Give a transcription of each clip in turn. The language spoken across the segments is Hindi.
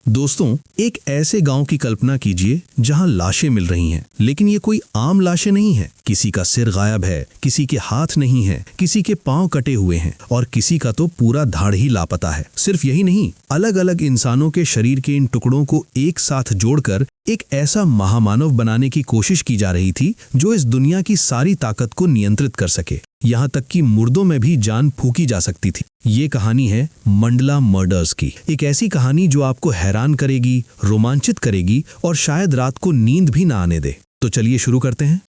दोस्तों, एक ऐसे गांव की कल्पना कीजिए जहां लाशें मिल रही हैं, लेकिन ये कोई आम लाशें नहीं हैं। किसी का सिर गायब है, किसी के हाथ नहीं है, किसी के पांव कटे हुए हैं और किसी का तो पूरा धड़ ही लापता है। सिर्फ यही नहीं, अलग अलग इंसानों के शरीर के इन टुकड़ों को एक साथ जोड़कर एक ऐसा महामानव बनाने की कोशिश की जा रही थी जो इस दुनिया की सारी ताकत को नियंत्रित कर सके। यहाँ तक कि मुर्दों में भी जान फूंकी जा सकती थी। ये कहानी है मंडला मर्डर्स की। एक ऐसी कहानी जो आपको हैरान करेगी, रोमांचित करेगी और शायद रात को नींद भी ना आने दे। तो चलिए शुरू करते हैं।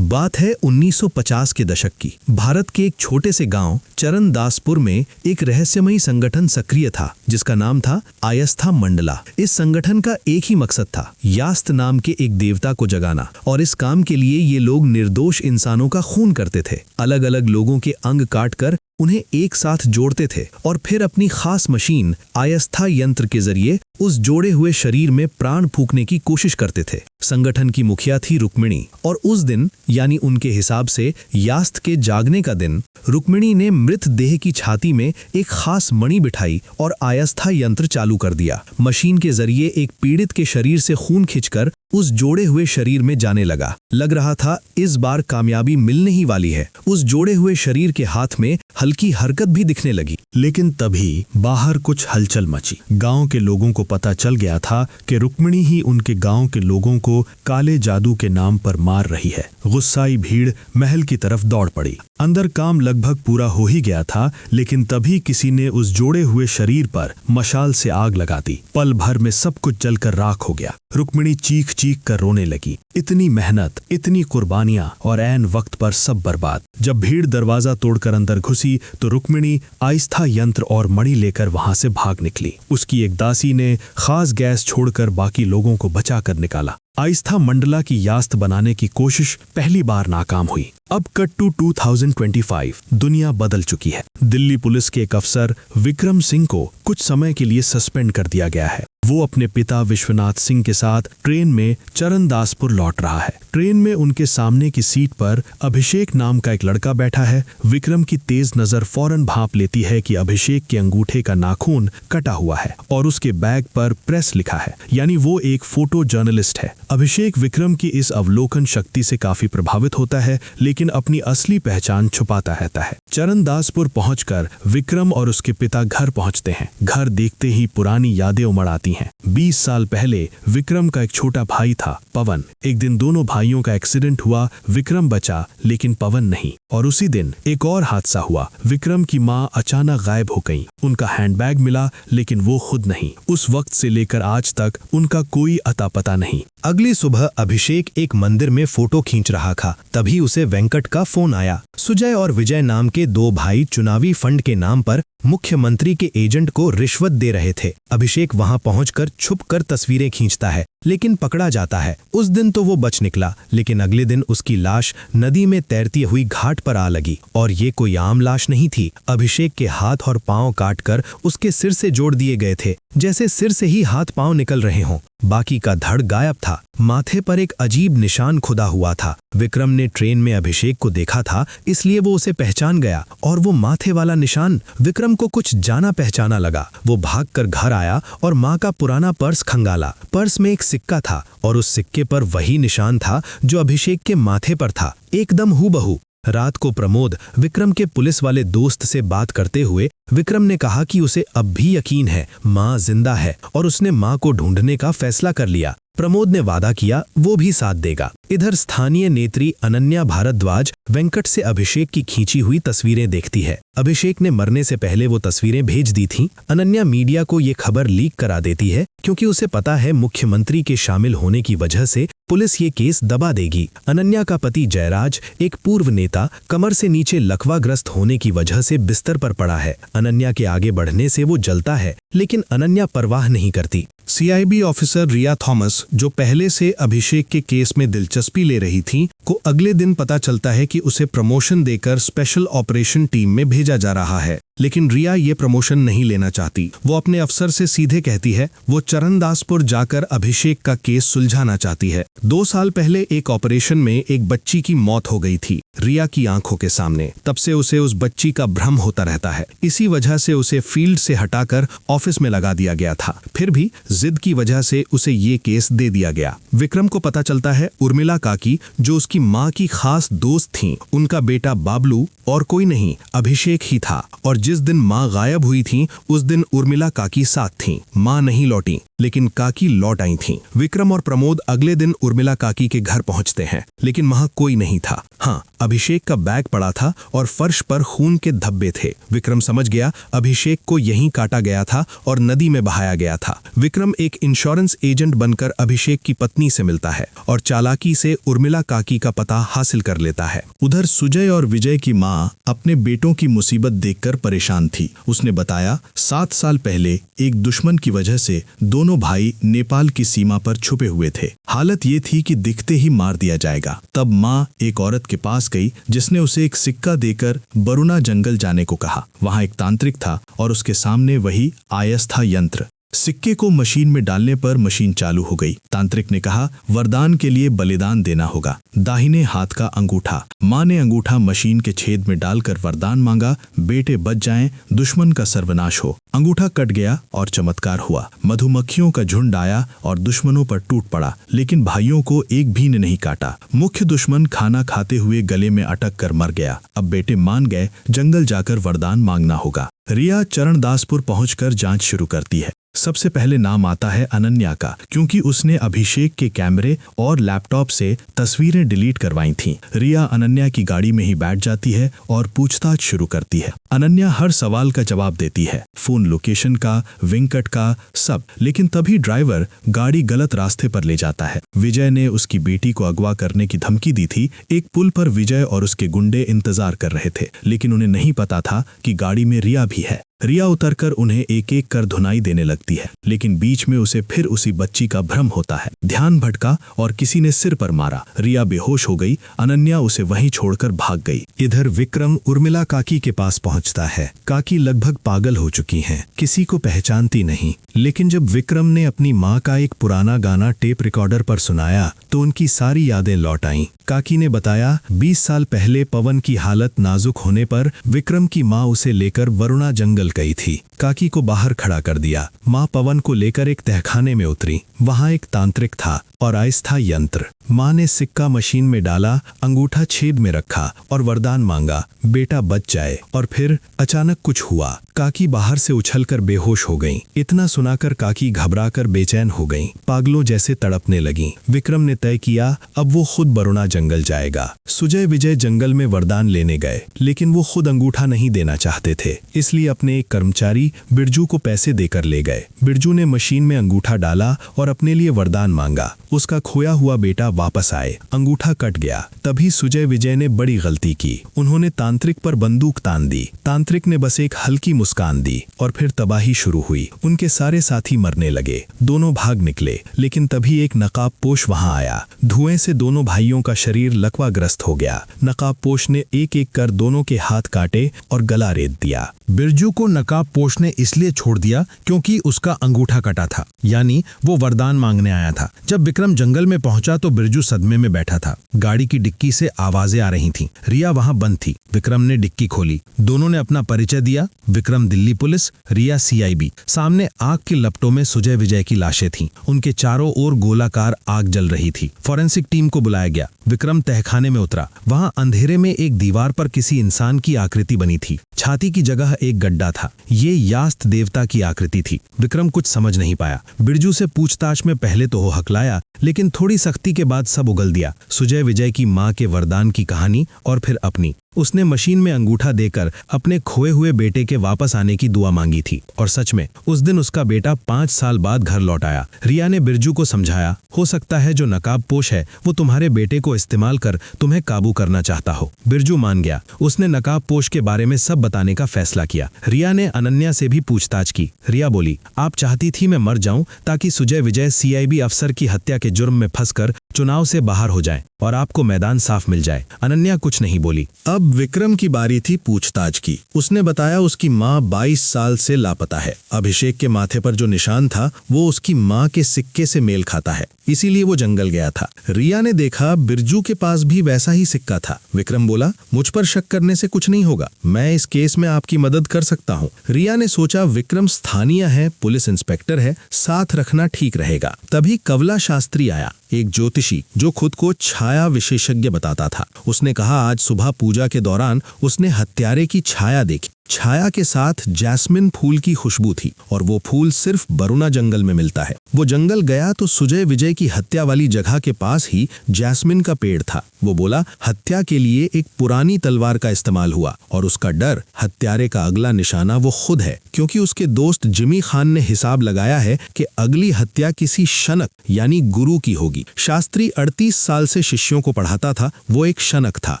बात है 1950 के दशक की। भारत के एक छोटे से गांव चरणदासपुर में एक रहस्यमयी संगठन सक्रिय था जिसका नाम था आयस्था मंडला। इस संगठन का एक ही मकसद था, यास्त नाम के एक देवता को जगाना, और इस काम के लिए ये लोग निर्दोष इंसानों का खून करते थे। अलग अलग लोगों के अंग काटकर उन्हें एक साथ जोड़ते थे और फिर अपनी खास मशीन आयस्था यंत्र के जरिए उस जोड़े हुए शरीर में प्राण फूंकने की कोशिश करते थे। संगठन की मुखिया थी रुक्मिणी, और उस दिन यानी उनके हिसाब से यास्त के जागने का दिन, रुक्मिणी ने मृत देह की छाती में एक खास मणि बिठाई और आयस्था यंत्र चालू कर दिया। मशीन के जरिए एक पीड़ित के शरीर से खून खींचकर उस जोड़े हुए शरीर में जाने लगा। लग रहा था इस बार कामयाबी मिलने ही वाली है। उस जोड़े हुए शरीर के हाथ में हल्की हरकत भी दिखने लगी। लेकिन तभी बाहर कुछ हलचल मची। गांव के लोगों को पता चल गया था कि रुक्मिणी ही उनके गांव के लोगों को काले जादू के नाम पर मार रही है। गुस्साई भीड़ महल की तरफ दौड़ पड़ी। अंदर काम लगभग पूरा हो ही गया था, लेकिन तभी किसी ने उस जोड़े हुए शरीर पर मशाल से आग लगा दी। पल भर में सब कुछ जलकर राख हो गया। रुक्मिणी चीख चीख कर रोने लगी। इतनी मेहनत, इतनी कुर्बानियां और ऐन वक्त पर सब बर्बाद। जब भीड़ दरवाजा तोड़कर अंदर घुसी तो रुक्मिणी आयस्था यंत्र और मणि लेकर वहां से भाग निकली। उसकी एक दासी ने खास गैस छोड़कर बाकी लोगों को बचाकर निकाला। आयस्था मंडला की यास्त बनाने की कोशिश पहली बार नाकाम हुई। अब कट टू 2025। दुनिया बदल चुकी है। दिल्ली पुलिस के एक अफसर विक्रम सिंह को कुछ समय के लिए सस्पेंड कर दिया गया है। वो अपने पिता विश्वनाथ सिंह के साथ ट्रेन में चरणदासपुर लौट रहा है। ट्रेन में उनके सामने की सीट पर अभिषेक नाम का एक लड़का बैठा है। विक्रम की तेज नजर फौरन भांप लेती है कि अभिषेक के अंगूठे का नाखून कटा हुआ है और उसके बैग पर प्रेस लिखा है, यानी वो एक फोटो जर्नलिस्ट है। अभिषेक विक्रम की इस अवलोकन शक्ति से काफी प्रभावित होता है, लेकिन अपनी असली पहचान छुपाता रहता है। चरणदासपुर पहुंचकर विक्रम और उसके पिता घर पहुंचते हैं। घर देखते ही पुरानी यादें उमड़ आती हैं। 20 साल पहले विक्रम का एक छोटा भाई था, पवन। एक दिन दोनों भाइयों का एक्सीडेंट हुआ। विक्रम बचा लेकिन पवन नहीं। और उसी दिन एक और हादसा हुआ। विक्रम की माँ अचानक गायब हो गई। उनका हैंडबैग मिला लेकिन वो खुद नहीं। उस वक्त से लेकर आज तक उनका कोई अता पता नहीं। अगली सुबह अभिषेक एक मंदिर में फोटो खींच रहा था। तभी उसे वेंकट का फोन आया। सुजय और विजय नाम के दो भाई चुनावी फंड के नाम पर मुख्यमंत्री के एजेंट को रिश्वत दे रहे थे। अभिषेक वहां पहुंचकर छुपकर तस्वीरें खींचता है, लेकिन पकड़ा जाता है। उस दिन तो वो बच निकला, लेकिन अगले दिन उसकी लाश नदी में तैरती हुई घाट पर आ लगी। और ये कोई आम लाश नहीं थी। अभिषेक के हाथ और पांव काटकर उसके सिर से जोड़ दिए गए थे, जैसे सिर से ही हाथ पांव निकल रहे हों। बाकी का धड़ गायब था। माथे पर एक अजीब निशान खुदा हुआ था। विक्रम ने ट्रेन में अभिषेक को देखा था, इसलिए वो उसे पहचान गया, और वो माथे वाला निशान विक्रम को कुछ जाना पहचाना लगा। वो भागकर घर आया और माँ का पुराना पर्स खंगाला। पर्स में एक सिक्का था और उस सिक्के पर वही निशान था जो अभिषेक के माथे पर था, एकदम हूबहू। रात को प्रमोद विक्रम के पुलिस वाले दोस्त से बात करते हुए विक्रम ने कहा कि उसे अब भी यकीन है माँ जिंदा है और उसने माँ को ढूंढने का फैसला कर लिया। प्रमोद ने वादा किया वो भी साथ देगा। इधर स्थानीय नेत्री अनन्या भारद्वाज वेंकट से अभिषेक की खींची हुई तस्वीरें देखती है। अभिषेक ने मरने से पहले वो तस्वीरें भेज दी थीं। अनन्या मीडिया को ये खबर लीक करा देती है क्योंकि उसे पता है मुख्यमंत्री के शामिल होने की वजह से पुलिस ये केस दबा देगी। अनन्या का पति जयराज, एक पूर्व नेता, कमर से नीचे लकवाग्रस्त होने की वजह से बिस्तर पर पड़ा है। अनन्या के आगे बढ़ने से वो जलता है, लेकिन अनन्या परवाह नहीं करती। सीआईबी ऑफिसर रिया थॉमस, जो पहले से अभिषेक के केस में दिलचस्पी ले रही थी, को अगले दिन पता चलता है कि उसे प्रमोशन देकर स्पेशल ऑपरेशन टीम में भेजा जा रहा है। लेकिन रिया ये प्रमोशन नहीं लेना चाहती। वो अपने अफसर से सीधे कहती है वो चरणदासपुर जाकर अभिषेक का केस सुलझाना चाहती है। 2 साल पहले एक ऑपरेशन में एक बच्ची की मौत हो गई थी रिया की आंखों के सामने। तब से उसे उस बच्ची का भ्रम होता रहता है। इसी वजह से उसे फील्ड से हटाकर ऑफिस में लगा दिया गया था। फिर भी जिद की वजह से उसे ये केस दे दिया गया। विक्रम को पता चलता है उर्मिला काकी, जो उसकी माँ की खास दोस्त थीं, उनका बेटा बाबलू और कोई नहीं अभिषेक ही था। और जिस दिन माँ गायब हुई थी उस दिन उर्मिला काकी साथ थीं। माँ नहीं लौटी लेकिन काकी लौट आई थीं। विक्रम और प्रमोद अगले दिन उर्मिला काकी के घर पहुंचते हैं, लेकिन वहां कोई नहीं था। हाँ, अभिषेक का बैग पड़ा था और फर्श पर खून के धब्बे थे। विक्रम समझ गया अभिषेक को यहीं काटा गया था और नदी में बहाया गया था। विक्रम एक इंश्योरेंस एजेंट बनकर अभिषेक की पत्नी से मिलता है और चालाकी से उर्मिला काकी का पता हासिल कर लेता है। उधर सुजय और विजय की माँ अपने बेटों की मुसीबत देखकर परेशान थी। उसने बताया 7 साल पहले एक दुश्मन की वजह से दोनों भाई नेपाल की सीमा पर छुपे हुए थे। हालत ये थी कि दिखते ही मार दिया जाएगा। तब माँ एक औरत के पास गई जिसने उसे एक सिक्का देकर बरुणा जंगल जाने को कहा। वहां एक तांत्रिक था और उसके सामने वही आयस्था यंत्र। सिक्के को मशीन में डालने पर मशीन चालू हो गई। तांत्रिक ने कहा वरदान के लिए बलिदान देना होगा। दाहिने हाथ का अंगूठा। माँ ने अंगूठा मशीन के छेद में डालकर वरदान मांगा, बेटे बच जाएं, दुश्मन का सर्वनाश हो। अंगूठा कट गया और चमत्कार हुआ। मधुमक्खियों का झुंड आया और दुश्मनों पर टूट पड़ा, लेकिन भाइयों को एक भी ने नहीं काटा। मुख्य दुश्मन खाना खाते हुए गले में अटक कर मर गया। अब बेटे मान गए जंगल जाकर वरदान मांगना होगा। रिया चरणदासपुर पहुंचकर जांच शुरू करती है। सबसे पहले नाम आता है अनन्या का, क्योंकि उसने अभिषेक के कैमरे और लैपटॉप से तस्वीरें डिलीट करवाई थीं। रिया अनन्या की गाड़ी में ही बैठ जाती है और पूछताछ शुरू करती है। अनन्या हर सवाल का जवाब देती है, फोन लोकेशन का, वेंकट का, सब। लेकिन तभी ड्राइवर गाड़ी गलत रास्ते पर ले जाता है। विजय ने उसकी बेटी को अगवा करने की धमकी दी थी। एक पुल पर विजय और उसके गुंडे इंतजार कर रहे थे, लेकिन उन्हें नहीं पता था कि गाड़ी में रिया भी है। रिया उतरकर उन्हें एक एक कर धुनाई देने लगती है, लेकिन बीच में उसे फिर उसी बच्ची का भ्रम होता है। ध्यान भटका और किसी ने सिर पर मारा। रिया बेहोश हो गई। अनन्या उसे वहीं छोड़कर भाग गई। इधर विक्रम उर्मिला काकी के पास पहुंचता है। काकी लगभग पागल हो चुकी हैं, किसी को पहचानती नहीं। लेकिन जब विक्रम ने अपनी माँ का एक पुराना गाना टेप रिकॉर्डर पर सुनाया तो उनकी सारी यादें लौट आईं। काकी ने बताया 20 साल पहले पवन की हालत नाजुक होने पर विक्रम की माँ उसे लेकर वरुणा जंगल गई थी। काकी को बाहर खड़ा कर दिया। माँ पवन को लेकर एक तहखाने में उतरी। वहां एक तांत्रिक था और आयस्था यंत्र। माँ ने सिक्का मशीन में डाला, अंगूठा छेद में रखा और वरदान मांगा, बेटा बच जाए। और फिर अचानक कुछ हुआ। काकी बाहर से उछलकर बेहोश हो गईं। इतना सुनाकर काकी घबराकर बेचैन हो गईं, पागलों जैसे तड़पने लगीं। विक्रम ने तय किया अब वो खुद बरुणा जंगल जाएगा। सुजय विजय जंगल में वरदान लेने गए, लेकिन वो खुद अंगूठा नहीं देना चाहते थे, इसलिए अपने एक कर्मचारी बिरजू को पैसे देकर ले गए। बिरजू ने मशीन में अंगूठा डाला और अपने लिए वरदान मांगा, उसका खोया हुआ बेटा वापस आए। अंगूठा कट गया। तभी सुजय विजय ने बड़ी गलती की। उन्होंने तांत्रिक पर बंदूक तान दी। तांत्रिक ने बस एक हल्की मुस्कान दी और फिर तबाही शुरू हुई। उनके सारे साथी मरने लगे। दोनों भाग निकले, लेकिन तभी एक नकाबपोश वहां आया। धुएं से दोनों भाइयों का शरीर लकवाग्रस्त हो गया। नकाबपोश ने एक एक कर दोनों के हाथ काटे और गला रेत दिया। बिरजू को नकाबपोश ने इसलिए छोड़ दिया क्योंकि उसका अंगूठा कटा था, यानी वो वरदान मांगने आया था। जब विक्रम जंगल में पहुंचा तो बिरजू सदमे में बैठा था। गाड़ी की डिक्की से आवाजें आ रही थीं। रिया वहां बंद थी। विक्रम ने डिक्की खोली। दोनों ने अपना परिचय दिया। विक्रम दिल्ली पुलिस, रिया CIB। सामने आग की लपटों में सुजय विजय की लाशें थीं। उनके चारों ओर गोलाकार आग जल रही थी। फॉरेंसिक टीम को बुलाया गया। विक्रम तहखाने में उतरा। वहां अंधेरे में एक दीवार पर किसी इंसान की आकृति बनी थी। छाती की जगह एक गड्ढा था। ये यास्त देवता की आकृति थी। विक्रम कुछ समझ नहीं पाया। बिरजू से पूछताछ में पहले तो वो हकलाया, लेकिन थोड़ी सख्ती के बाद सब उगल दिया। सुजय विजय की माँ के वरदान की कहानी और फिर अपनी। उसने मशीन में अंगूठा देकर अपने खोए हुए बेटे के वापस आने की दुआ मांगी थी, और सच में उस दिन उसका बेटा 5 साल बाद घर लौट आया। रिया ने बिरजू को समझाया, हो सकता है जो नकाबपोश है वो तुम्हारे बेटे को इस्तेमाल कर तुम्हें काबू करना चाहता हो। बिरजू मान गया। उसने नकाबपोश के बारे में सब बताने का फैसला किया। रिया ने अनन्या से भी पूछताछ की। रिया बोली, आप चाहती थी मैं मर जाऊं ताकि सुजय विजय CIB अफसर की हत्या के जुर्म में फंसकर चुनाव से बाहर हो जाएं। और आपको मैदान साफ मिल जाए। अनन्या कुछ नहीं बोली। अब विक्रम की बारी थी पूछताछ की। उसने बताया उसकी माँ 22 साल से लापता है। अभिषेक के माथे पर जो निशान था वो उसकी माँ के सिक्के से मेल खाता है, इसीलिए वो जंगल गया था। रिया ने देखा बिरजू के पास भी वैसा ही सिक्का था। विक्रम बोला, मुझ पर शक करने से कुछ नहीं होगा, मैं इस केस में आपकी मदद कर सकता हूँ। रिया ने सोचा विक्रम स्थानीय है, पुलिस इंस्पेक्टर है, साथ रखना ठीक रहेगा। तभी कवला शास्त्री आया, एक ज्योतिषी जो खुद को छाया विशेषज्ञ बताता था। उसने कहा आज सुबह पूजा के दौरान उसने हत्यारे की छाया देखी। छाया के साथ जैस्मिन फूल की खुशबू थी और वो फूल सिर्फ बरुणा जंगल में मिलता है। वो जंगल गया तो सुजय विजय की हत्या वाली जगह के पास ही जैस्मिन का पेड़ था। वो बोला हत्या के लिए एक पुरानी तलवार का इस्तेमाल हुआ और उसका डर हत्यारे का अगला निशाना वो खुद है, क्योंकि उसके दोस्त जिमी खान ने हिसाब लगाया है कि अगली हत्या किसी शनक यानी गुरु की होगी। शास्त्री 38 साल से शिष्यों को पढ़ाता था, वो एक शनक था।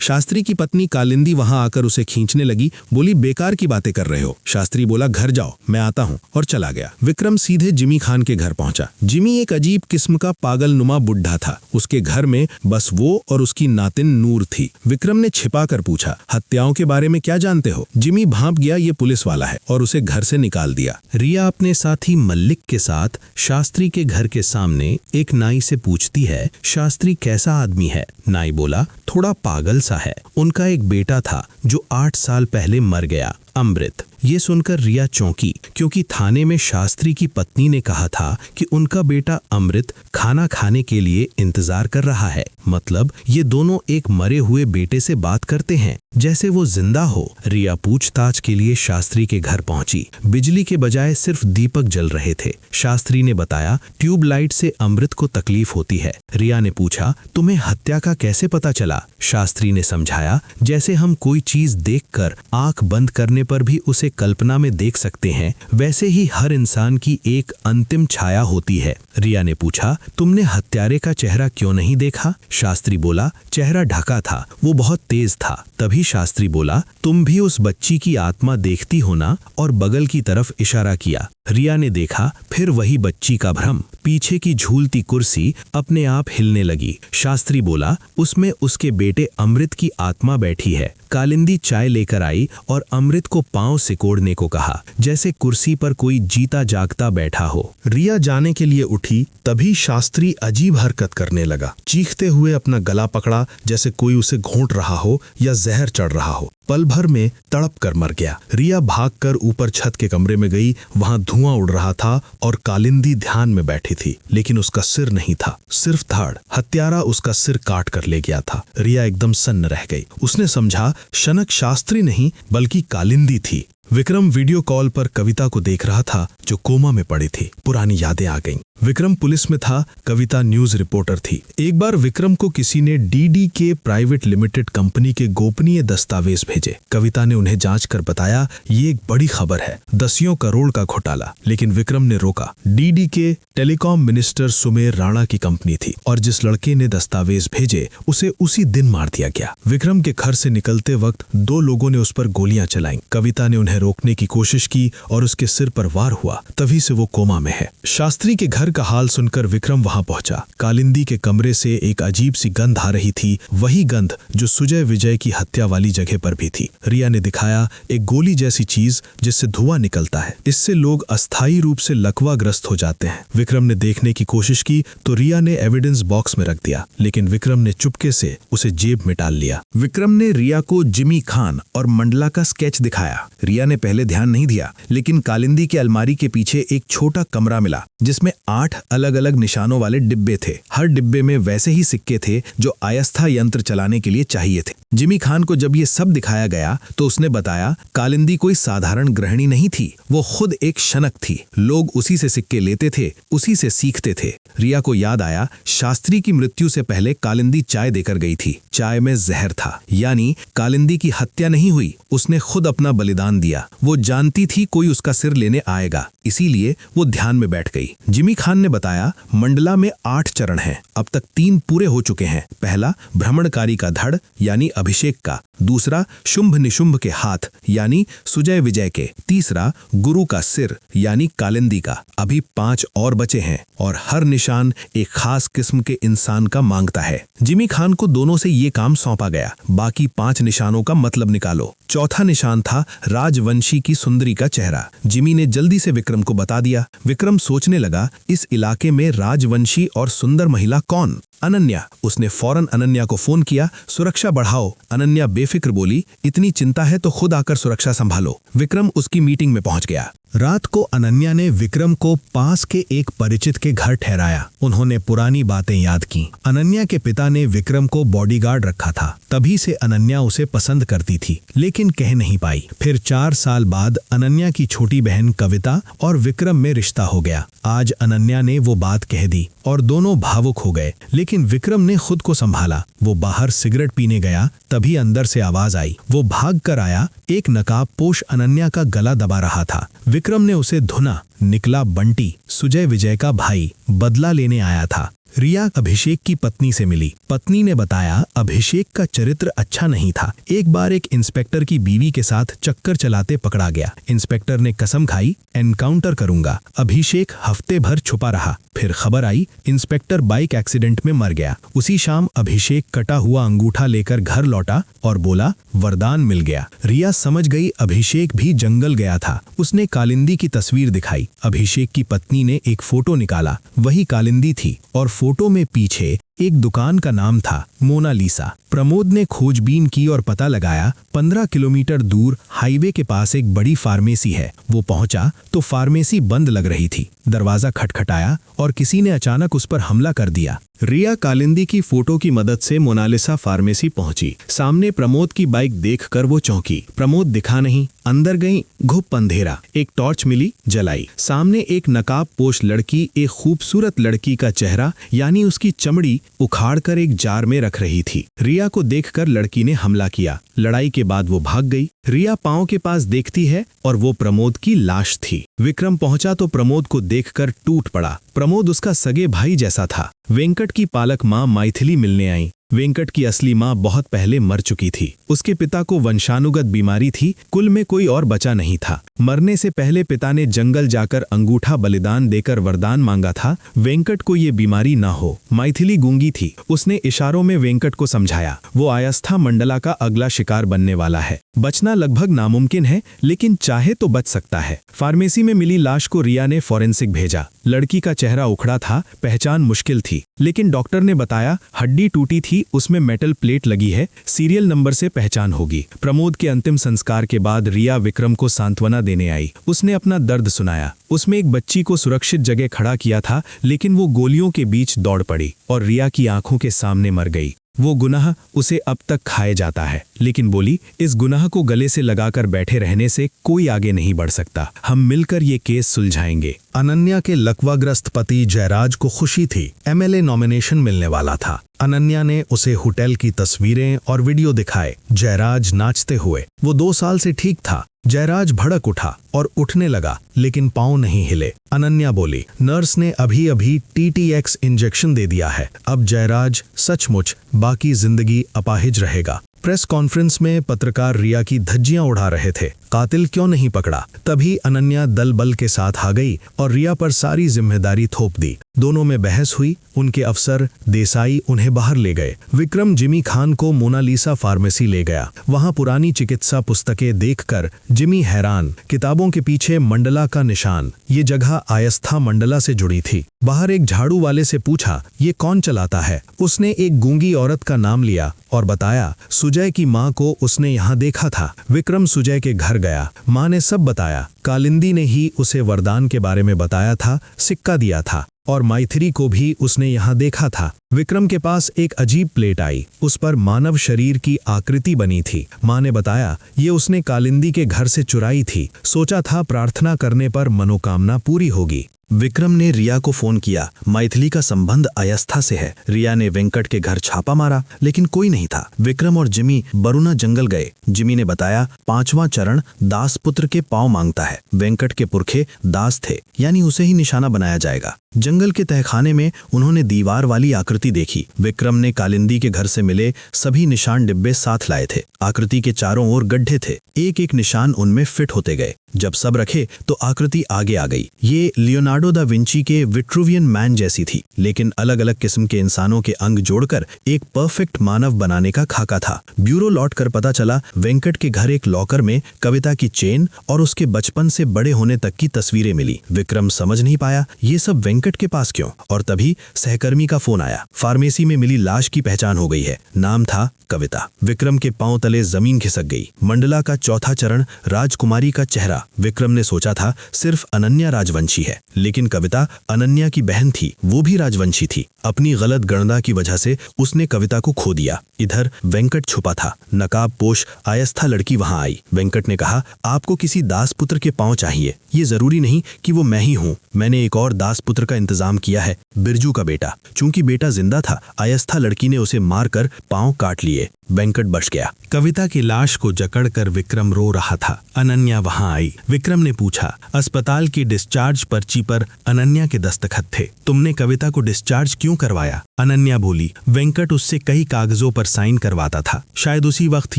शास्त्री की पत्नी कालिंदी वहां आकर उसे खींचने लगी, बोली बेकार की बातें कर रहे हो। शास्त्री बोला घर जाओ, मैं आता हूँ, और चला गया। विक्रम सीधे जिमी खान के घर पहुंचा। जिमी एक अजीब किस्म का पागलनुमा बुढ़ा था। उसके घर में बस वो और उसकी नातिन नूर थी। विक्रम ने छिपा कर पूछा, हत्याओं के बारे में क्या जानते हो? जिमी भांप गया ये पुलिस वाला है और उसे घर से निकाल दिया। रिया अपने साथी मल्लिक के साथ शास्त्री के घर के सामने एक नाई से पूछती है, शास्त्री कैसा आदमी है? नाई बोला, थोड़ा पागल सा है। उनका एक बेटा था जो 8 साल पहले मर गया, अमृत। ये सुनकर रिया चौंकी, क्योंकि थाने में शास्त्री की पत्नी ने कहा था कि उनका बेटा अमृत खाना खाने के लिए इंतजार कर रहा है। मतलब ये दोनों एक मरे हुए बेटे से बात करते हैं जैसे वो जिंदा हो। रिया पूछताछ के लिए शास्त्री के घर पहुंची। बिजली के बजाय सिर्फ दीपक जल रहे थे। शास्त्री ने बताया ट्यूबलाइट से अमृत को तकलीफ होती है। रिया ने पूछा, तुम्हें हत्या का कैसे पता चला? शास्त्री ने समझाया, जैसे हम कोई चीज देखकर आंख बंद करने पर भी उसे कल्पना में देख सकते हैं, वैसे ही हर इंसान की एक अंतिम छाया होती है। रिया ने पूछा, तुमने हत्यारे का चेहरा क्यों नहीं देखा? शास्त्री बोला, चेहरा ढका था, वो बहुत तेज था। तभी शास्त्री बोला, तुम भी उस बच्ची की आत्मा देखती हो ना? और बगल की तरफ इशारा किया। रिया ने देखा, फिर वही बच्ची का भ्रम। पीछे की झूलती कुर्सी अपने आप हिलने लगी। शास्त्री बोला, उसमें उसके बेटे अमृत की आत्मा बैठी है। कालिंदी चाय लेकर आई और अमृत को पांव सिकोड़ने को कहा, जैसे कुर्सी पर कोई जीता जागता बैठा हो। रिया जाने के लिए उठी, तभी शास्त्री अजीब हरकत करने लगा। चीखते हुए अपना गला पकड़ा, जैसे कोई उसे घोंट रहा हो या जहर चढ़ रहा हो। पल भर में तड़प कर मर गया। रिया भागकर ऊपर छत के कमरे में गई। वहां धुआं उड़ रहा था और कालिंदी ध्यान में बैठी थी, लेकिन उसका सिर नहीं था, सिर्फ धड़। हत्यारा उसका सिर काट कर ले गया था। रिया एकदम सन्न रह गई। उसने समझा शनक शास्त्री नहीं बल्कि कालिंदी थी। विक्रम वीडियो कॉल पर कविता को देख रहा था जो कोमा में पड़ी थी। पुरानी यादें आ गईं। विक्रम पुलिस में था, कविता न्यूज रिपोर्टर थी। एक बार विक्रम को किसी ने DDK प्राइवेट लिमिटेड कंपनी के गोपनीय दस्तावेज भेजे। कविता ने उन्हें जांच कर बताया, ये एक बड़ी खबर है, 10 करोड़ का घोटाला। लेकिन विक्रम ने रोका। DDK telecom minister Sumer Rana की कंपनी थी और जिस लड़के ने दस्तावेज भेजे उसे उसी दिन मार दिया गया। विक्रम के घर से निकलते वक्त 2 लोगों ने उस पर गोलियां चलाईं। कविता ने उन्हें रोकने की कोशिश की और उसके सिर पर वार हुआ। तभी से वो कोमा में है। शास्त्री के घर का हाल सुनकर विक्रम वहां पहुंचा। कालिंदी के कमरे से एक अजीब सी गंध आ रही थी, वही गंध जो सुजय विजय की हत्या वाली जगह पर भी थी। रिया ने दिखाया एक गोली जैसी चीज जिससे धुआं निकलता है। इससे लोग अस्थायी रूप से लकवाग्रस्त हो जाते हैं। विक्रम ने देखने की कोशिश की तो रिया ने एविडेंस बॉक्स में रख दिया, लेकिन विक्रम ने चुपके से उसे जेब में डाल लिया। विक्रम ने रिया को जिमी खान और मंडला का स्केच दिखाया। रिया ने पहले ध्यान नहीं दिया, लेकिन कालिंदी के अलमारी के पीछे एक छोटा कमरा मिला जिसमें 8 अलग अलग निशानों वाले डिब्बे थे। हर डिब्बे में वैसे ही सिक्के थे जो आयस्था यंत्र चलाने के लिए चाहिए थे। जिमी खान को जब ये सब दिखाया गया तो उसने बताया कालिंदी कोई साधारण गृहिणी नहीं थी, वो खुद एक शनक थी। लोग उसी से सिक्के लेते थे, उसी से सीखते थे। रिया को याद आया शास्त्री की मृत्यु से पहले कालिंदी चाय देकर गई थी। चाय में जहर था, यानी कालिंदी की हत्या नहीं हुई, उसने खुद अपना बलिदान दिया। वो जानती थी कोई उसका सिर लेने आएगा, इसीलिए वो ध्यान में बैठ गई। जिमी खान ने बताया मंडला में 8 चरण हैं, अब तक 3 पूरे हो चुके हैं। पहला भ्रमणकारी का धड़ यानी अभिषेक का, दूसरा शुंभ निशुंभ के हाथ यानी सुजय विजय के, तीसरा गुरु का सिर यानी कालिंदी का। अभी 5 और बचे हैं और हर निशान एक खास किस्म के इंसान का मांगता है। जिमी खान को दोनों से ये काम सौंपा गया। बाकी 5 निशानों का मतलब निकालो। चौथा निशान था राजवंशी की सुंदरी का चेहरा। जिमी ने जल्दी से विक्रम को बता दिया। विक्रम सोचने लगा, इस इलाके में राजवंशी और सुंदर महिला कौन? अनन्या। उसने फौरन अनन्या को फोन किया। सुरक्षा बढ़ाओ। अनन्या बेफिक्र बोली, इतनी चिंता है तो खुद आकर सुरक्षा संभालो। विक्रम उसकी मीटिंग में पहुंच गया। रात को अनन्या ने विक्रम को पास के एक परिचित के घर ठहराया। उन्होंने पुरानी बातें याद की। अनन्या के पिता ने विक्रम को बॉडीगार्ड रखा था, तभी से अनन्या उसे पसंद करती थी, लेकिन कह नहीं पाई। फिर 4 साल बाद अनन्या की छोटी बहन कविता और विक्रम में रिश्ता हो गया। आज अनन्या ने वो बात कह दी और दोनों भावुक हो गए, लेकिन विक्रम ने खुद को संभाला। वो बाहर सिगरेट पीने गया, तभी अंदर से आवाज आई। वो भाग कर आया। एक नकाबपोश अनन्या का गला दबा रहा था। विक्रम ने उसे धुना। निकला बंटी, सुजय विजय का भाई, बदला लेने आया था। रिया अभिषेक की पत्नी से मिली। पत्नी ने बताया, अभिषेक का चरित्र अच्छा नहीं था। एक बार एक इंस्पेक्टर की बीवी के साथ चक्कर चलाते पकड़ा गया। इंस्पेक्टर ने कसम खाई, एनकाउंटर करूंगा। अभिषेक हफ्ते भर छुपा रहा। फिर खबर आई, इंस्पेक्टर बाइक एक्सीडेंट में मर गया। उसी शाम अभिषेक कटा हुआ अंगूठा लेकर घर लौटा और बोला, वरदान मिल गया। रिया समझ गई अभिषेक भी जंगल गया था। उसने कालिंदी की तस्वीर दिखाई। अभिषेक की पत्नी ने एक फोटो निकाला। वही कालिंदी थी और फोटो में पीछे एक दुकान का नाम था, मोनालिसा। प्रमोद ने खोजबीन की और पता लगाया, 15 किलोमीटर दूर हाईवे के पास एक बड़ी फार्मेसी है। वो पहुंचा तो फार्मेसी बंद लग रही थी। दरवाजा खटखटाया और किसी ने अचानक उस पर हमला कर दिया। रिया कालिंदी की फोटो की मदद से मोनालिसा फार्मेसी पहुंची। सामने प्रमोद की बाइक देखकर वो चौंकी। प्रमोद दिखा नहीं। अंदर गई, घुप अंधेरा। एक टॉर्च मिली, जलाई। सामने एक नकाबपोश लड़की एक खूबसूरत लड़की का चेहरा यानी उसकी चमड़ी उखाड़कर एक जार में रख रही थी। रिया को देखकर लड़की ने हमला किया। लड़ाई के बाद वो भाग गई। रिया पांव के पास देखती है और वो प्रमोद की लाश थी। विक्रम पहुंचा तो प्रमोद को देखकर टूट पड़ा। प्रमोद उसका सगे भाई जैसा था। वेंकट की पालक मां मैथिली मिलने आई। वेंकट की असली मां बहुत पहले मर चुकी थी। उसके पिता को वंशानुगत बीमारी थी। कुल में कोई और बचा नहीं था। मरने से पहले पिता ने जंगल जाकर अंगूठा बलिदान देकर वरदान मांगा था, वेंकट को ये बीमारी ना हो। मैथिली गूंगी थी। उसने इशारों में वेंकट को समझाया, वो आयस्था मंडला का अगला शिकार बनने वाला है। बचना लगभग नामुमकिन है, लेकिन चाहे तो बच सकता है। फार्मेसी में मिली लाश को रिया ने फॉरेंसिक भेजा। लड़की का चेहरा उखड़ा था, पहचान मुश्किल थी, लेकिन डॉक्टर ने बताया हड्डी टूटी थी, उसमें मेटल प्लेट लगी है, सीरियल नंबर से पहचान होगी। प्रमोद के अंतिम संस्कार के बाद रिया विक्रम को सांत्वना देने आई। उसने अपना दर्द सुनाया। उसमें एक बच्ची को सुरक्षित जगह खड़ा किया था, लेकिन वो गोलियों के बीच दौड़ पड़ी और रिया की आंखों के सामने मर गई। वो गुनाह उसे अब तक खाए जाता है, लेकिन बोली, इस गुनाह को गले से लगाकर बैठे रहने से कोई आगे नहीं बढ़ सकता। हम मिलकर ये केस सुलझाएंगे। अनन्या के लकवाग्रस्त पति जयराज को खुशी थी, एमएलए नॉमिनेशन मिलने वाला था। अनन्या ने उसे होटल की तस्वीरें और वीडियो दिखाए, जयराज नाचते हुए। वो 2 साल से ठीक था। जयराज भड़क उठा और उठने लगा, लेकिन पांव नहीं हिले। अनन्या बोली, नर्स ने अभी अभी TTX इंजेक्शन दे दिया है। अब जयराज सचमुच बाकी जिंदगी अपाहिज रहेगा। प्रेस कॉन्फ्रेंस में पत्रकार रिया की धज्जियां उड़ा रहे थे, कातिल क्यों नहीं पकड़ा। तभी अनन्या दल बल के साथ आ गई और रिया पर सारी जिम्मेदारी थोप दी। दोनों में बहस हुई। उनके अफसर देसाई उन्हें बाहर ले गए। विक्रम जिमी खान को मोनालिसा फार्मेसी ले गया। वहां पुरानी चिकित्सा पुस्तकें देखकर जिमी हैरान। किताबों के पीछे मंडला का निशान। ये जगह आयस्था मंडला से जुड़ी थी। बाहर एक झाड़ू वाले से पूछा, ये कौन चलाता है। उसने एक गूंगी औरत का नाम लिया और बताया, सुजय की माँ को उसने यहाँ देखा था। विक्रम सुजय के घर गया। माँ ने सब बताया। कालिंदी ने ही उसे वरदान के बारे में बताया था, सिक्का दिया था, और मैथिली को भी उसने यहाँ देखा था। विक्रम के पास एक अजीब प्लेट आई। उस पर मानव शरीर की आकृति बनी थी। माँ ने बताया, ये उसने कालिंदी के घर से चुराई थी। सोचा था प्रार्थना करने पर मनोकामना पूरी होगी। विक्रम ने रिया को फोन किया। मैथिली का संबंध आयस्था से है। रिया ने वेंकट के घर छापा मारा, लेकिन कोई नहीं था। विक्रम और जिमी बरुना जंगल गए। जिमी ने बताया, 5वां चरण दास पुत्र के पांव मांगता है। वेंकट के पुरखे दास थे, यानी उसे ही निशाना बनाया जाएगा। जंगल जंगल के तहखाने में उन्होंने दीवार वाली आकृति देखी। विक्रम ने कालिंदी के घर से मिले सभी निशान डिब्बे साथ लाए थे। आकृति के चारों ओर गड्ढे थे, एक एक निशान उनमें फिट होते गए। जब सब रखे तो आकृति आगे आ गई। ये लियोनार्डो दा विंची के विट्रुवियन मैन जैसी थी, लेकिन अलग अलग किस्म के इंसानों के अंग जोड़कर एक परफेक्ट मानव बनाने का खाका था। ब्यूरो लौट कर पता चला वेंकट के घर एक लॉकर में कविता की चेन और उसके बचपन से बड़े होने तक की तस्वीरें मिली। विक्रम समझ नहीं पाया ये सब वेंकट के पास क्यों, और तभी सहकर्मी का फोन आया। फार्मेसी में मिली लाश की पहचान हो गई है, नाम था कविता। विक्रम के पांव तले जमीन खिसक गई। मंडला का चौथा चरण, राजकुमारी का चेहरा। विक्रम ने सोचा था सिर्फ अनन्या राजवंशी है, लेकिन कविता अनन्या की बहन थी, वो भी राजवंशी थी। अपनी गलत गणना की वजह से उसने कविता को खो दिया। इधर वेंकट छुपा था। नकाब पोश आयस्था लड़की वहां आई। वेंकट ने कहा, आपको किसी दासपुत्र के पांव चाहिए। ये जरूरी नहीं कि वो मैं ही हूं, मैंने एक और दासपुत्र का इंतजाम किया है, बिरजू का बेटा। चूंकि बेटा जिंदा था, आयस्था लड़की ने उसे मारकर पांव काट लिए। वेंकट बच गया। कविता की लाश को जकड़कर विक्रम रो रहा था। अनन्या वहां आई। विक्रम ने पूछा, अस्पताल की डिस्चार्ज पर्ची पर अनन्या के दस्तखत थे, तुमने कविता को डिस्चार्ज क्यों करवाया? अनन्या बोली, वेंकट उससे कई कागजों पर साइन करवाता था, शायद उसी वक्त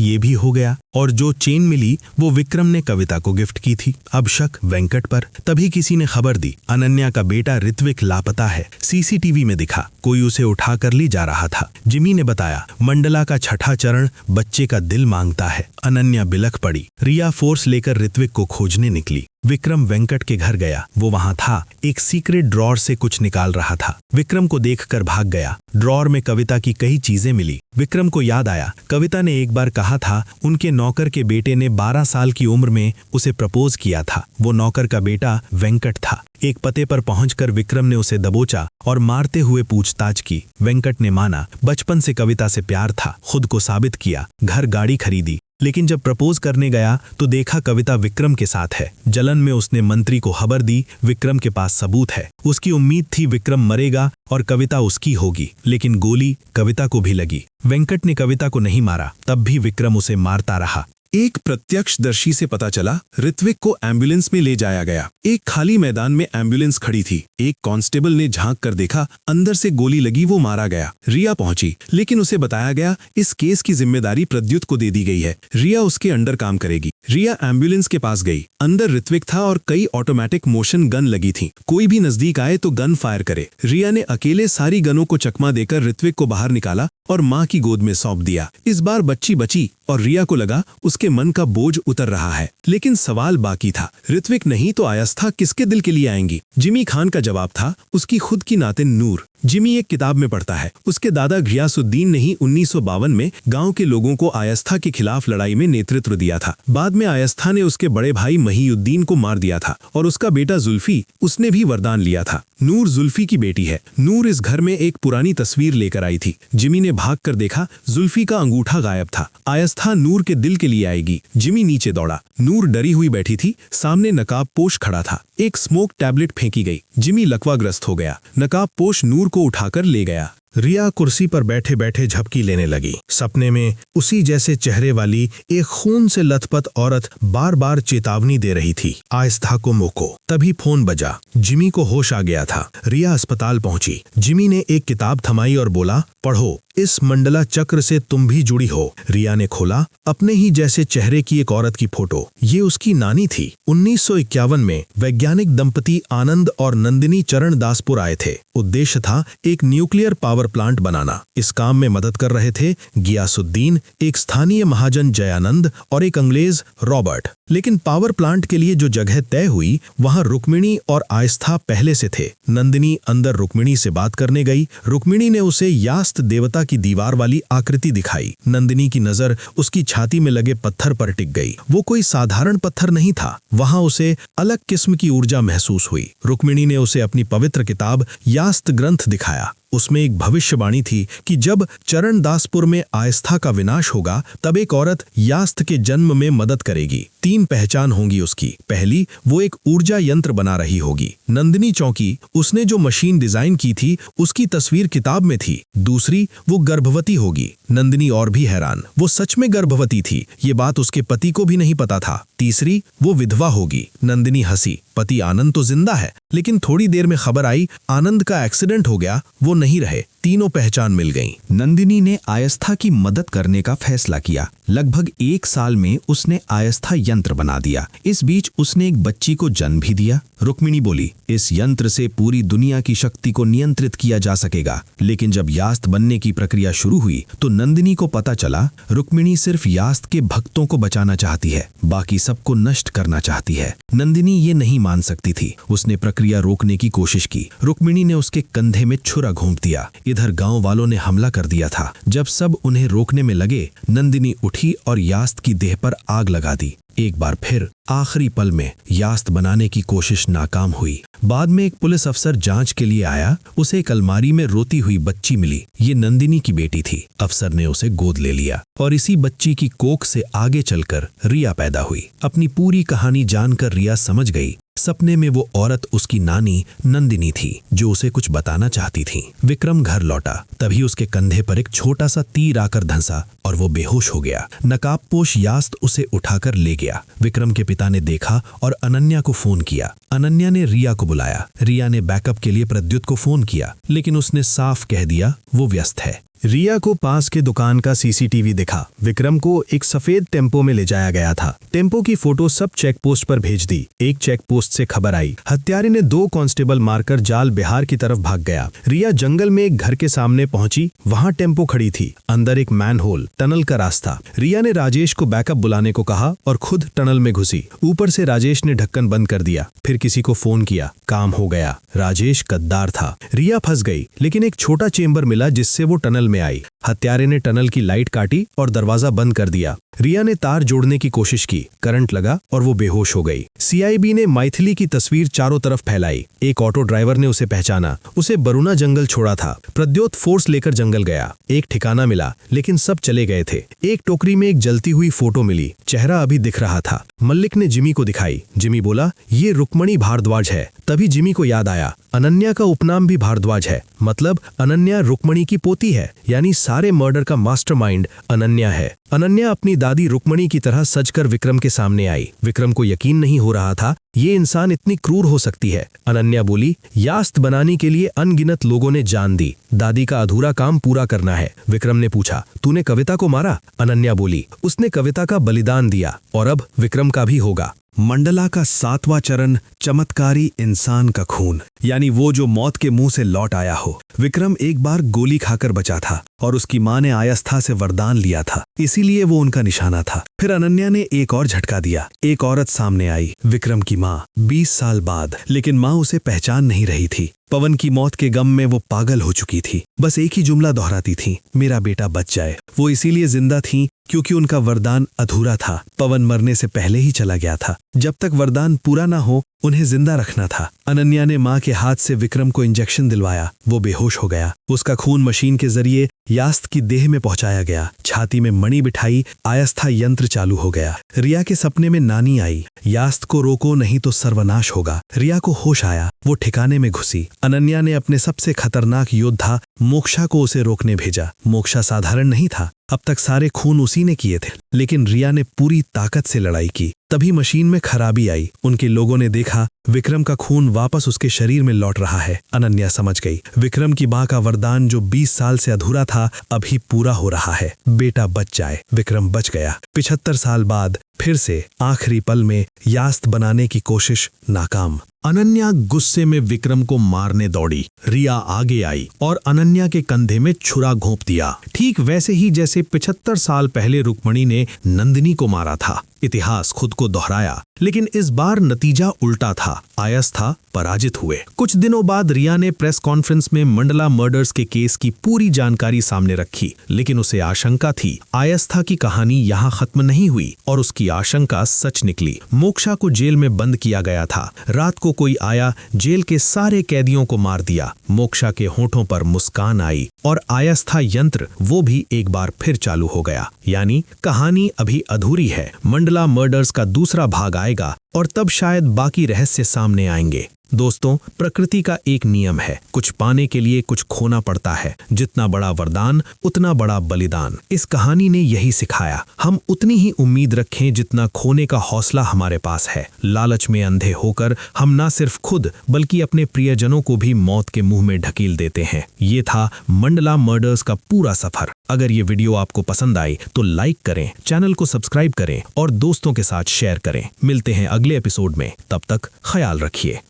ये भी हो गया। और जो चेन मिली वो विक्रम ने कविता को गिफ्ट की थी। अब शक वेंकट पर। तभी किसी ने खबर दी, अनन्या का बेटा ऋत्विक लापता है। सीसीटीवी में दिखा, कोई उसे उठाकर ले जा रहा था। जिमी ने बताया, मंडला का छठा चरण, बच्चे का दिल मांगता है। अनन्या बिलख पड़ी। रिया फोर्स लेकर ऋत्विक को खोजने निकली। विक्रम वेंकट के घर गया। वो वहां था, एक सीक्रेट ड्रॉर से कुछ निकाल रहा था। विक्रम को देखकर भाग गया। ड्रॉर में कविता की कई चीजें मिली। विक्रम को याद आया, कविता ने एक बार कहा था उनके नौकर के बेटे ने 12 साल की उम्र में उसे प्रपोज किया था। वो नौकर का बेटा वेंकट था। एक पते पर पहुंचकर विक्रम ने उसे दबोचा और मारते हुए पूछताछ की। वेंकट ने माना, बचपन से कविता से प्यार था, खुद को साबित किया, घर गाड़ी खरीदी। लेकिन जब प्रपोज करने गया तो देखा कविता विक्रम के साथ है। जलन में उसने मंत्री को खबर दी, विक्रम के पास सबूत है। उसकी उम्मीद थी विक्रम मरेगा और कविता उसकी होगी, लेकिन गोली कविता को भी लगी। वेंकट ने कविता को नहीं मारा, तब भी विक्रम उसे मारता रहा। एक प्रत्यक्षदर्शी से पता चला ऋत्विक को एम्बुलेंस में ले जाया गया। एक खाली मैदान में एम्बुलेंस खड़ी थी। एक कांस्टेबल ने झांक कर देखा, अंदर से गोली लगी, वो मारा गया। रिया पहुंची, लेकिन उसे बताया गया इस केस की जिम्मेदारी प्रद्युत को दे दी गई है, रिया उसके अंडर काम करेगी। रिया एम्बुलेंस के पास गई। अंदर ऋत्विक था और कई ऑटोमेटिक मोशन गन लगी थी, कोई भी नजदीक आए तो गन फायर करे। रिया ने अकेले सारी गनों को चकमा देकर ऋत्विक को बाहर निकाला और मां की गोद में सौंप दिया। इस बार बच्ची बची और रिया को लगा उसके मन का बोझ उतर रहा है। लेकिन सवाल बाकी था, ऋत्विक नहीं तो आयस्था किसके दिल के लिए आएंगी? जिमी खान का जवाब था उसकी खुद की नातिन नूर। जिमी एक किताब में पढ़ता है, उसके दादा घियासुद्दीन ने ही 1952 में गांव के लोगों को आयस्था के खिलाफ लड़ाई में नेतृत्व दिया था। बाद में आयस्था ने उसके बड़े भाई महीउद्दीन को मार दिया था और उसका बेटा जुल्फी, उसने भी वरदान लिया था। नूर जुल्फी की बेटी है। नूर इस घर में एक पुरानी तस्वीर लेकर आई थी। जिमी ने भाग कर देखा, जुल्फी का अंगूठा गायब था। आयस्था नूर के दिल के लिए आएगी। जिमी नीचे दौड़ा। नूर डरी हुई बैठी थी, सामने नकाबपोश खड़ा था। एक स्मोक टैबलेट फेंकी गई। जिमी लकवाग्रस्त हो गया। नकाबपोश नूर को उठाकर ले गया। रिया कुर्सी पर बैठे बैठे झपकी लेने लगी। सपने में उसी जैसे चेहरे वाली एक खून से लथपथ औरत बार बार चेतावनी दे रही थी, आयस्था को मोको। तभी फोन बजा। जिमी को होश आ गया था। रिया अस्पताल पहुंची। जिमी ने एक किताब थमाई और बोला, पढ़ो, इस मंडला चक्र से तुम भी जुड़ी हो। रिया ने खोला, अपने ही जैसे चेहरे की एक औरत की फोटो। ये उसकी नानी थी। 1951 में वैज्ञानिक दंपति आनंद और नंदिनी चरण दासपुर आए थे। उद्देश्य था एक न्यूक्लियर पावर प्लांट बनाना। इस काम में मदद कर रहे थे गियासुद्दीन, एक स्थानीय महाजन जयानंद और एक अंग्रेज रॉबर्ट। लेकिन पावर प्लांट के लिए जो जगह तय हुई, वहां रुक्मिणी और आयस्था पहले से थे। नंदिनी अंदर रुक्मिणी से बात करने गई। रुक्मिणी ने उसे यास्त देवता की दीवार वाली आकृति दिखाई। नंदिनी की नजर उसकी छाती में लगे पत्थर पर टिक गई। वो कोई साधारण पत्थर नहीं था, वहां उसे अलग किस्म की ऊर्जा महसूस हुई। रुक्मिणी ने उसे अपनी पवित्र किताब यास्त ग्रंथ दिखाया। उसमें एक भविष्यवाणी थी कि जब चरणदासपुर में आयस्था का विनाश होगा, तब एक औरत यास्त के जन्म में मदद करेगी। 3 पहचान होंगी उसकी। पहली, वो एक ऊर्जा यंत्र बना रही होगी। नंदिनी चौकी, उसने जो मशीन डिजाइन की थी उसकी तस्वीर किताब में थी। दूसरी, वो गर्भवती होगी। नंदिनी और भी हैरान, वो सच में गर्भवती थी, ये बात उसके पति को भी नहीं पता था। तीसरी, वो विधवा होगी। नंदिनी हंसी, पति आनंद तो जिंदा है, लेकिन थोड़ी देर में खबर आई आनंद का एक्सीडेंट हो गया, वो नहीं रहे। तीनों पहचान मिल गईं। नंदिनी ने आयस्था की मदद करने का फैसला किया। लगभग 1 साल में उसने आयस्था यंत्र बना दिया। इस बीच उसने एक बच्ची को जन्म भी दिया। रुक्मिणी बोली, इस यंत्र से पूरी दुनिया की शक्ति को नियंत्रित किया जा सकेगा। लेकिन जब यास्त बनने की प्रक्रिया शुरू हुई तो नंदिनी को पता चला रुक्मिणी सिर्फ यास्त के भक्तों को बचाना चाहती है, बाकी सबको नष्ट करना चाहती है। नंदिनी ये नहीं मान सकती थी। उसने प्रक्रिया रोकने की कोशिश की। रुक्मिणी ने उसके कंधे में छुरा घोंप दिया। इधर गांव वालों ने हमला कर दिया था। जब सब उन्हें रोकने में लगे, नंदिनी उठी और यास्त की देह पर आग लगा दी। एक बार फिर आखिरी पल में यास्त बनाने की कोशिश नाकाम हुई। बाद में एक पुलिस अफसर जांच के लिए आया। उसे एक अलमारी में रोती हुई बच्ची मिली। ये नंदिनी की बेटी थी। अफसर ने उसे गोद ले लिया और इसी बच्ची की कोख से आगे चलकर रिया पैदा हुई। अपनी पूरी कहानी जानकर रिया समझ गई सपने में वो औरत उसकी नानी नंदिनी थी, जो उसे कुछ बताना चाहती थी। विक्रम घर लौटा, तभी उसके कंधे पर एक छोटा सा तीर आकर धंसा और वो बेहोश हो गया। नकाबपोश यास्त उसे उठाकर ले गया। विक्रम के पिता ने देखा और अनन्या को फोन किया। अनन्या ने रिया को बुलाया। रिया ने बैकअप के लिए प्रद्युत को फोन किया, लेकिन उसने साफ कह दिया वो व्यस्त है। रिया को पास के दुकान का सीसीटीवी दिखा। विक्रम को एक सफेद टेम्पो में ले जाया गया था। टेम्पो की फोटो सब चेक पोस्ट पर भेज दी। एक चेक पोस्ट से खबर आई, हत्यारे ने 2 कांस्टेबल मारकर जाल बिहार की तरफ भाग गया। रिया जंगल में एक घर के सामने पहुंची। वहां टेम्पो खड़ी थी, अंदर एक मैनहोल, टनल का रास्ता। रिया ने राजेश को बैकअप बुलाने को कहा और खुद टनल में घुसी। ऊपर से राजेश ने ढक्कन बंद कर दिया। फिर किसी को फोन किया, काम हो गया। राजेश गद्दार था। रिया फंस गई, लेकिन एक छोटा चेंबर मिला जिससे वो टनल में आई। हत्यारे ने टनल की लाइट काटी और दरवाजा बंद कर दिया। रिया ने तार जोड़ने की कोशिश की, करंट लगा और वो बेहोश हो गई। सीआईबी ने मैथिली की तस्वीर चारों तरफ फैलाई। एक ऑटो ड्राइवर ने उसे पहचाना। उसे बरुना जंगल छोड़ा था। प्रद्योत फोर्स लेकर जंगल गया। एक ठिकाना मिला, लेकिन सब चले गए थे। एक टोकरी में एक जलती हुई फोटो मिली। चेहरा अभी दिख रहा था। मल्लिक ने जिमी को दिखाई। जिमी बोला, ये रुक्मणी भारद्वाज है। तभी जिमी को याद आया, अनन्या का उपनाम भी भारद्वाज है, मतलब अनन्या रुक्मणी की पोती है, यानी सारे मर्डर का मास्टरमाइंड अनन्या है। अनन्या अपनी दादी रुक्मणी की तरह सजकर विक्रम के सामने आई। विक्रम को यकीन नहीं हो रहा था ये इंसान इतनी क्रूर हो सकती है। अनन्या बोली, यास्त बनाने के लिए अनगिनत लोगों ने जान दी। दादी का अधूरा काम पूरा करना है। विक्रम ने पूछा, तूने कविता को मारा? अनन्या बोली, उसने कविता का बलिदान दिया और अब विक्रम का भी होगा। मंडला का 7वां चरण, चमत्कारी इंसान का खून, यानी वो जो मौत के मुंह से लौट आया हो। विक्रम एक बार गोली खाकर बचा था और उसकी मां ने आयस्था से वरदान लिया था, इसीलिए वो उनका निशाना था। फिर अनन्या ने एक और झटका दिया। एक औरत सामने आई, विक्रम की मां, 20 साल बाद, लेकिन मां उसे पहचान नहीं रही थी। पवन की मौत के गम में वो पागल हो चुकी थी। बस एक ही जुमला दोहराती थी, मेरा बेटा बच जाए। वो इसीलिए जिंदा थी क्योंकि उनका वरदान अधूरा था। पवन मरने से पहले ही चला गया था। जब तक वरदान पूरा ना हो उन्हें जिंदा रखना था। अनन्या ने मां के हाथ से विक्रम को इंजेक्शन दिलवाया। वो बेहोश हो गया। उसका खून मशीन के जरिए यास्त की देह में पहुंचाया गया। छाती में मणि बिठाई, आयस्था यंत्र चालू हो गया। रिया के सपने में नानी आई, यास्त को रोको नहीं तो सर्वनाश होगा। रिया को होश आया। वो ठिकाने में घुसी। अनन्या ने अपने सबसे खतरनाक योद्धा मोक्षा को उसे रोकने भेजा। मोक्षा साधारण नहीं था। अब तक सारे खून उसी ने किए थे, लेकिन रिया ने पूरी ताकत से लड़ाई की। तभी मशीन में खराबी आई। उनके लोगों ने देखा विक्रम का खून वापस उसके शरीर में लौट रहा है। अनन्या समझ गई, विक्रम की मां का वरदान जो 20 साल से अधूरा था अभी पूरा हो रहा है। बेटा बच जाए। विक्रम बच गया। 75 साल बाद फिर से आखिरी पल में यास्त बनाने की कोशिश नाकाम। अनन्या गुस्से में विक्रम को मारने दौड़ी। रिया आगे आई और अनन्या के कंधे में छुरा घोंप दिया, ठीक वैसे ही जैसे 75 साल पहले रुक्मणी ने नंदिनी को मारा था। इतिहास खुद को दोहराया, लेकिन इस बार नतीजा उल्टा था। आयस्था पराजित हुए। कुछ दिनों बाद रिया ने प्रेस कॉन्फ्रेंस में मंडला मर्डर्स के केस की पूरी जानकारी सामने रखी, लेकिन उसे आशंका थी आयस्था की कहानी यहाँ खत्म नहीं हुई और उसकी आशंका सच निकली। मोक्षा को जेल में बंद किया गया था। रात को कोई आया, जेल के सारे कैदियों को मार दिया। मोक्षा के होठों पर मुस्कान आई और आयस्था यंत्र वो भी एक बार फिर चालू हो गया। यानी कहानी अभी अधूरी है। मंडला मर्डर्स का दूसरा भाग आएगा और तब शायद बाकी रहस्य सामने आएंगे। दोस्तों, प्रकृति का एक नियम है, कुछ पाने के लिए कुछ खोना पड़ता है। जितना बड़ा वरदान उतना बड़ा बलिदान। इस कहानी ने यही सिखाया। हम उतनी ही उम्मीद रखें जितना खोने का हौसला हमारे पास है। लालच में अंधे होकर हम ना सिर्फ खुद बल्कि अपने प्रियजनों को भी मौत के मुंह में ढकेल देते हैं। ये था मंडला मर्डर्स का पूरा सफर। अगर ये वीडियो आपको पसंद आई तो लाइक करें, चैनल को सब्सक्राइब करें और दोस्तों के साथ शेयर करें। मिलते हैं अगले एपिसोड में, तब तक ख्याल रखिए।